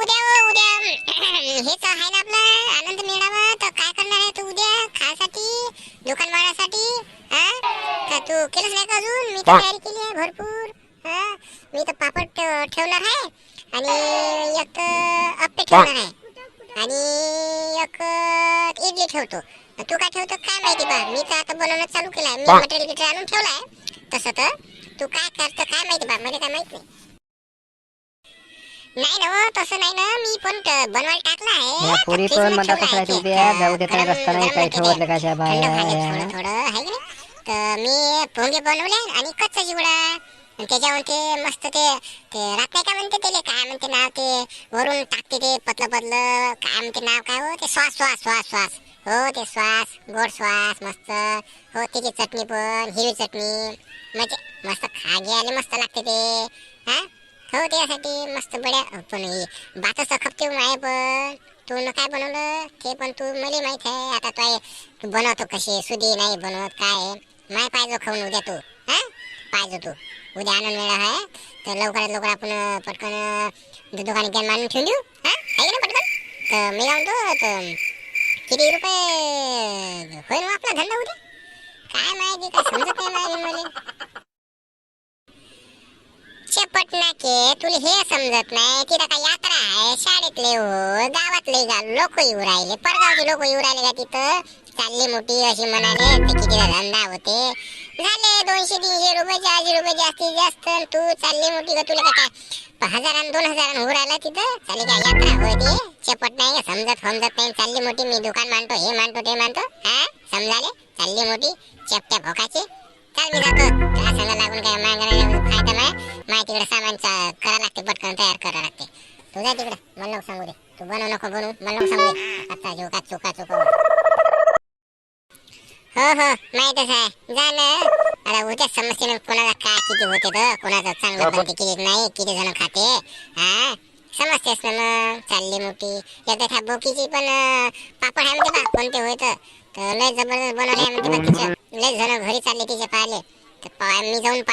उद्या हेच आहे ना आपलं आनंद मेळावा. तर काय करणार आहे तू उद्या खासाठी दुकान वाढासाठी? तर तू केलंच नाही का अजून? मी तर तयारी केली आहे भरपूर. मी तर पापड ठेवणार आहे आणि एक अप्पे ठेवणार आहे आणि एक इडली ठेवतो. तू काय ठेवतो काय माहिती बा. मी तर आता बनवणं चालू केलंय. मी मटेरियल आणून ठेवलंय तसं. तर तू काय करतो काय माहिती बा, मला काय माहित नाही. नाही ना तसं नाही ना, मी पण बनवायला टाकला आहे. या पोरी पण म्हणतात कसं आहे उद्या जाऊ देत नाही रस्ता नाही काही ठेवलं का त्या बाया थोडं थोडं आहे की नाही. तर मी पोंगे बनवले आणि कच्चा चिवडा आणि त्याच्यावर ते मस्त ते रात नाही का म्हणते त्याला काय म्हणते नाव ते वरून टाकते ते पतलं पतलं काय म्हणते नाव काय हो ते श्वास श्वास श्वास श्वास. हो ते श्वास गोड श्वास मस्त. हो त्याची चटणी पण हिरवी चटणी म्हणजे मस्त खायला मस्त लागते ते. हा हो त्यासाठी मस्त बड्या पण बातच खपते माय. पण तू न काय बनवलं ते पण तू मला माहित आहे. आता तू बनवतो कशी सुधी नाही बनवत काय माय पाहिजे खाऊन उद्या तू. पाहिजे तू उद्या आनंद मेळा आहे. तर लवकरात लवकर आपण पटकन दुकानी गॅन मांडून ठेवून देऊ. आहे ना पटकन. तर मी म्हणतो तर किती रुपये होईल आपला धंदा उद्या काय माहिती काय समजत नाही माहिती मला. चपटनाके तुला हे समजत नाही. तिथं काय यात्रा आहे शाळेतले हो गावातले लोक येऊ राहिले परगावचे लोक येऊ राहिले का तिथं. चालली मोठी अशी म्हणाले ते कितीचा धंदा होते झाले 200-300 रुपये 400 रुपये जास्तीत जास्त. तू चालली मोठी का तुला काय 1000-2000 होऊ राहिला तिथं. चालली काय यात्रा होय ते. चपट नाही का समजत नाही. चालली मोठी मी दुकान मांडतो हे मांडतो ते मांडतो. समजाले चालली मोठी चपट्या भोकाचे. चाल मी जातो त्याला सांगा लागून काय मागण्या फायदा नाही. तिकडे सामान करा लागते पटकन तयार करा लागते. तू जा तिकडे मला नको सांगू दे. तू बनवू नको बनवू मला नको सांगू दे. आता जो का चुका हो माहितच आहे जा ना. आता उद्या समस्येने कोणाला काय किती होते तर कोणाचं चांगलं बनते किती नाही किती जण खाते. समजतेस ना मग. चालली मोठी एकदा त्या बोकीची पण पापड आहे म्हणते बा कोणते होय तर लय जबरदस्त बनवले म्हणते बा तिच्या. लय जण घरी चालले तिचे पाहिले तर मी जाऊन पाय